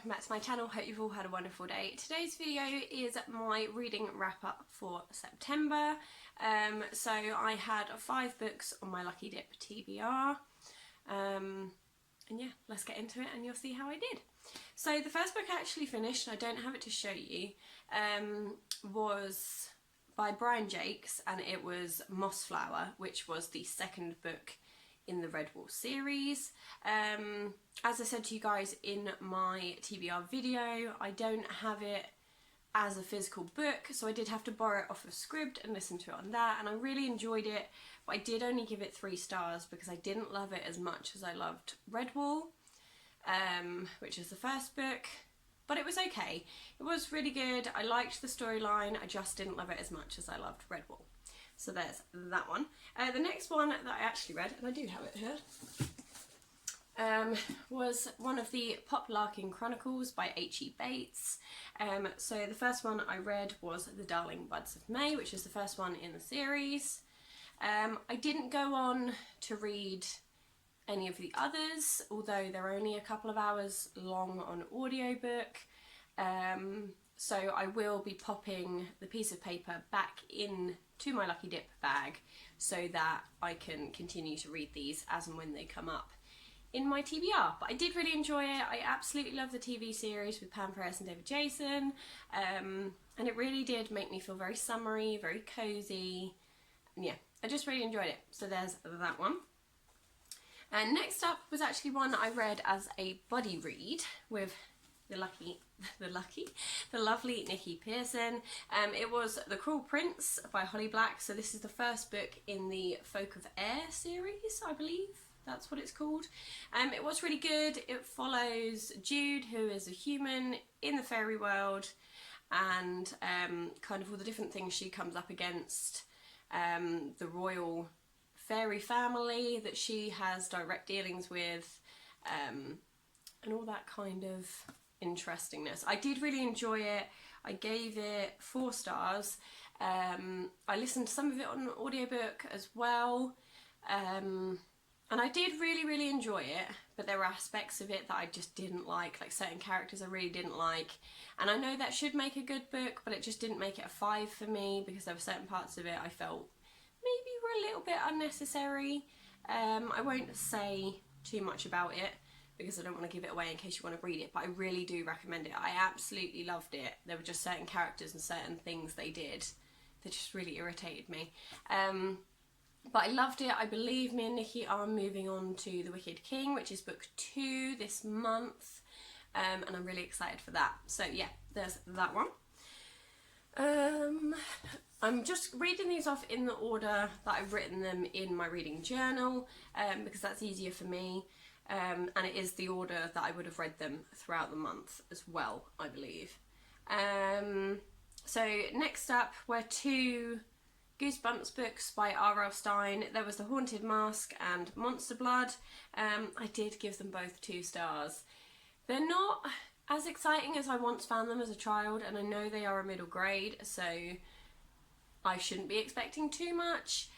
welcome back to my channel. Hope you've all had a wonderful day. Today's video is my reading wrap up for September. So I had 5 books on my Lucky Dip TBR. And yeah, let's get into it and you'll see how I did. So the first book I actually finished, I don't have it to show you, was by Brian Jakes, and it was Mossflower, which was the second book in the Redwall series. As I said to you guys in my TBR video, I don't have it as a physical book, so I did have to borrow it off of Scribd and listen to it on that, and I really enjoyed it, but I did only give it 3 stars because I didn't love it as much as I loved Redwall, which is the first book, but it was okay. It was really good. I liked the storyline, I just didn't love it as much as I loved Redwall. So there's that one. The next one that I actually read, and I do have it here, was one of the Pop Larkin Chronicles by H.E. Bates. So the first one I read was The Darling Buds of May, which is the first one in the series. I didn't go on to read any of the others, although they're only a couple of hours long on audiobook. So I will be popping the piece of paper back in to my Lucky Dip bag so that I can continue to read these as and when they come up in my TBR. But I did really enjoy it. I absolutely love the TV series with Pam Press and David Jason, and it really did make me feel very summery, very cozy, and yeah, I just really enjoyed it. So there's that one. And next up was actually one I read as a buddy read with the lovely Nikki Pearson. It was The Cruel Prince by Holly Black. So this is the first book in the Folk of Air series, I believe that's what it's called. It was really good. It follows Jude, who is a human in the fairy world, and kind of all the different things she comes up against, the royal fairy family that she has direct dealings with, and all that kind of interestingness. I did really enjoy it. I gave it 4 stars. I listened to some of it on audiobook as well, and I did really enjoy it, but there were aspects of it that I just didn't like certain characters I really didn't like, and I know that should make a good book, but it just didn't make it a 5 for me because there were certain parts of it I felt maybe were a little bit unnecessary. I won't say too much about it because I don't want to give it away in case you want to read it, but I really do recommend it. I absolutely loved it. There were just certain characters and certain things they did that just really irritated me. But I loved it. I believe me and Nikki are moving on to The Wicked King, which is book 2 this month, and I'm really excited for that. So yeah, there's that one. I'm just reading these off in the order that I've written them in my reading journal, because that's easier for me. And it is the order that I would have read them throughout the month as well, I believe. So next up were 2 Goosebumps books by R.L. Stine. There was The Haunted Mask and Monster Blood. I did give them both 2 stars. They're not as exciting as I once found them as a child, and I know they are a middle grade, so I shouldn't be expecting too much.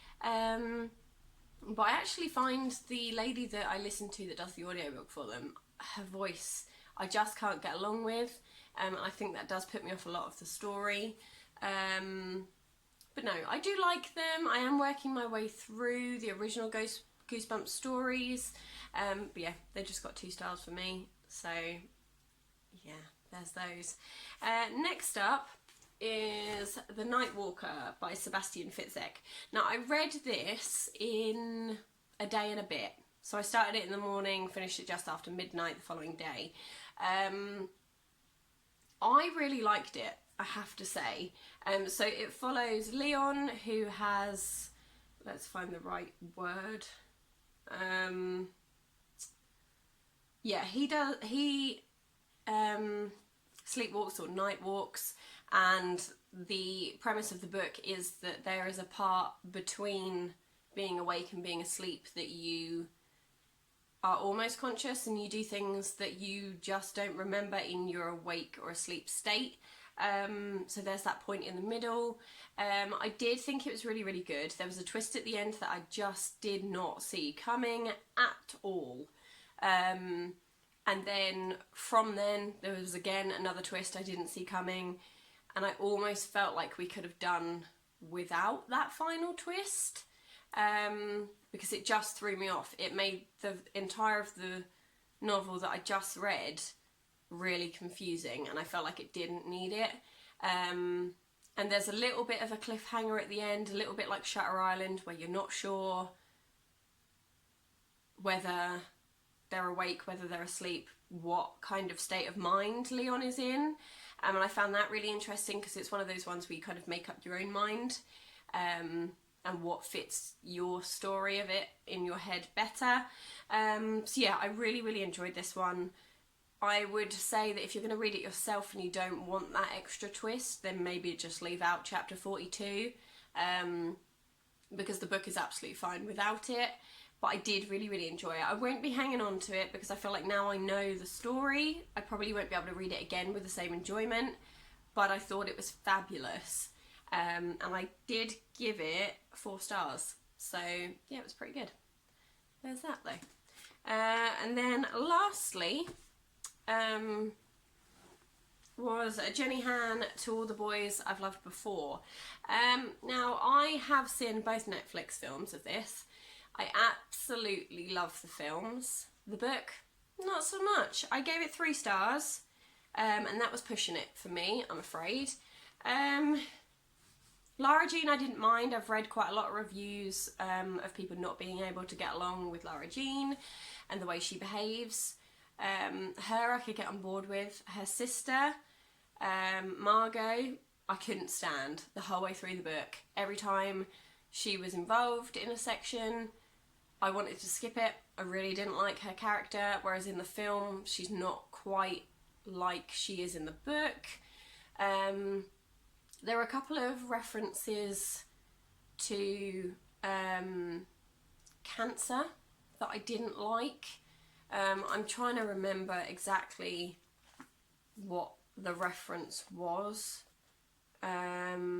But I actually find the lady that I listen to that does the audiobook for them, her voice I just can't get along with. I think that does put me off a lot of the story. But no, I do like them. I am working my way through the original Goosebumps stories. But yeah, they just got 2 stars for me. So yeah, there's those. Next up is The Nightwalker by Sebastian Fitzek. Now I read this in a day and a bit. So I started it in the morning, finished it just after midnight the following day. I really liked it, I have to say. So it follows Leon, who has, let's find the right word. Yeah, he sleepwalks or night walks, and the premise of the book is that there is a part between being awake and being asleep that you are almost conscious, and you do things that you just don't remember in your awake or asleep state. So there's that point in the middle. I did think it was really good. There was a twist at the end that I just did not see coming at all. And then from then there was again another twist I didn't see coming, and I almost felt like we could have done without that final twist, because it just threw me off. It made the entire of the novel that I just read really confusing, and I felt like it didn't need it. And there's a little bit of a cliffhanger at the end, a little bit like Shutter Island, where you're not sure whether they're awake, whether they're asleep, what kind of state of mind Leon is in. And I found that really interesting, because it's one of those ones where you kind of make up your own mind, and what fits your story of it in your head better. So yeah, I really, really enjoyed this one. I would say that if you're going to read it yourself and you don't want that extra twist, then maybe just leave out chapter 42, because the book is absolutely fine without it. But I did really, really enjoy it. I won't be hanging on to it because I feel like now I know the story, I probably won't be able to read it again with the same enjoyment, but I thought it was fabulous. And I did give it 4 stars. So yeah, it was pretty good. There's that though. And then lastly, was Jenny Han, To All the Boys I've Loved Before. Now I have seen both Netflix films of this. I absolutely love the films. The book, not so much. I gave it 3 stars, and that was pushing it for me, I'm afraid. Lara Jean I didn't mind. I've read quite a lot of reviews of people not being able to get along with Lara Jean and the way she behaves. Her I could get on board with. Her sister, Margot, I couldn't stand the whole way through the book. Every time she was involved in a section, I wanted to skip it. I really didn't like her character, whereas in the film she's not quite like she is in the book. There were a couple of references to cancer that I didn't like. I'm trying to remember exactly what the reference was. I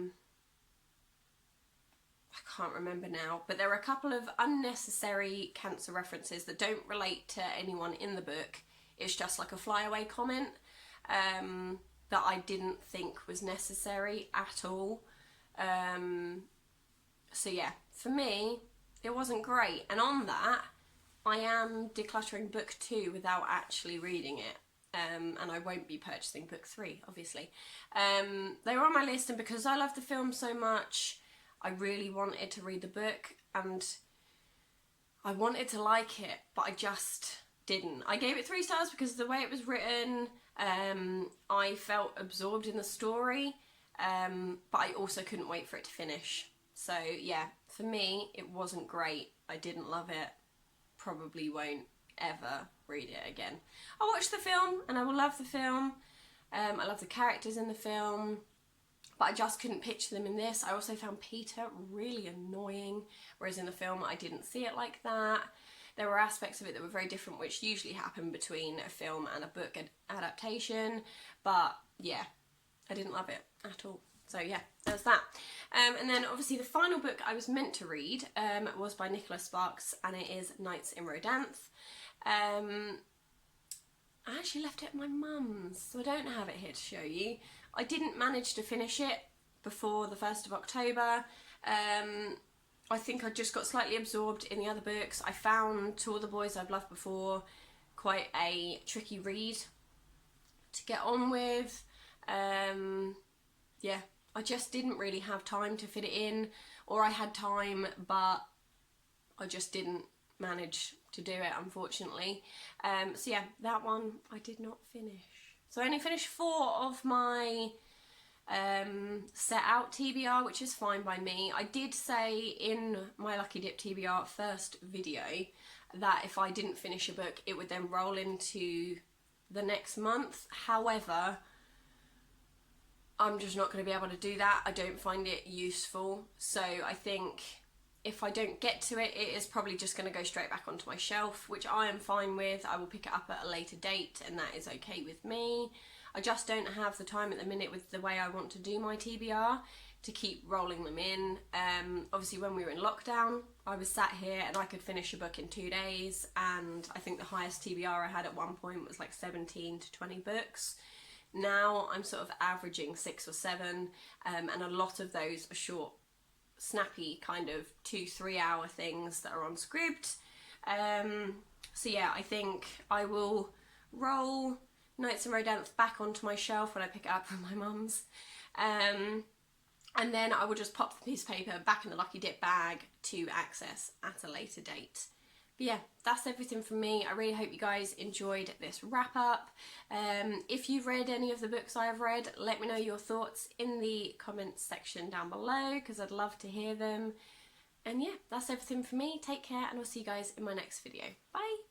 can't remember now, but there are a couple of unnecessary cancer references that don't relate to anyone in the book. It's just like a flyaway comment that I didn't think was necessary at all. So yeah, for me, it wasn't great. And on that, I am decluttering book 2 without actually reading it. And I won't be purchasing book 3, obviously. They were on my list, and because I love the film so much, I really wanted to read the book, and I wanted to like it, but I just didn't. I gave it 3 stars because of the way it was written. I felt absorbed in the story, but I also couldn't wait for it to finish. So yeah, for me, it wasn't great. I didn't love it. Probably won't ever read it again. I'll watch the film and I will love the film. I love the characters in the film, but I just couldn't picture them in this. I also found Peter really annoying, whereas in the film I didn't see it like that. There were aspects of it that were very different, which usually happen between a film and a book adaptation, but yeah, I didn't love it at all. So yeah, there's that. And then obviously the final book I was meant to read was by Nicholas Sparks, and it is Nights in Rodanthe. I actually left it at my mum's, so I don't have it here to show you. I didn't manage to finish it before the 1st of October. I think I just got slightly absorbed in the other books. I found To All the Boys I've Loved Before quite a tricky read to get on with. Yeah, I just didn't really have time to fit it in, or I had time but I just didn't manage to do it, unfortunately. So yeah, that one I did not finish. So I only finished 4 of my set out TBR, which is fine by me. I did say in my Lucky Dip TBR first video that if I didn't finish a book, it would then roll into the next month. However, I'm just not going to be able to do that. I don't find it useful. So I think if I don't get to it, it is probably just going to go straight back onto my shelf, which I am fine with. I will pick it up at a later date, and that is okay with me. I just don't have the time at the minute with the way I want to do my TBR to keep rolling them in. Obviously when we were in lockdown, I was sat here and I could finish a book in 2 days, and I think the highest TBR I had at one point was like 17 to 20 books. Now I'm sort of averaging 6 or 7, and a lot of those are short, snappy kind of 2-3 hour things that are on Scribd. So yeah, I think I will roll Knights and Rodents back onto my shelf when I pick it up from my mum's. And then I will just pop the piece of paper back in the Lucky Dip bag to access at a later date. But yeah, that's everything from me. I really hope you guys enjoyed this wrap up. If you've read any of the books I've read, let me know your thoughts in the comments section down below, because I'd love to hear them. And yeah, that's everything from me. Take care, and I'll see you guys in my next video. Bye!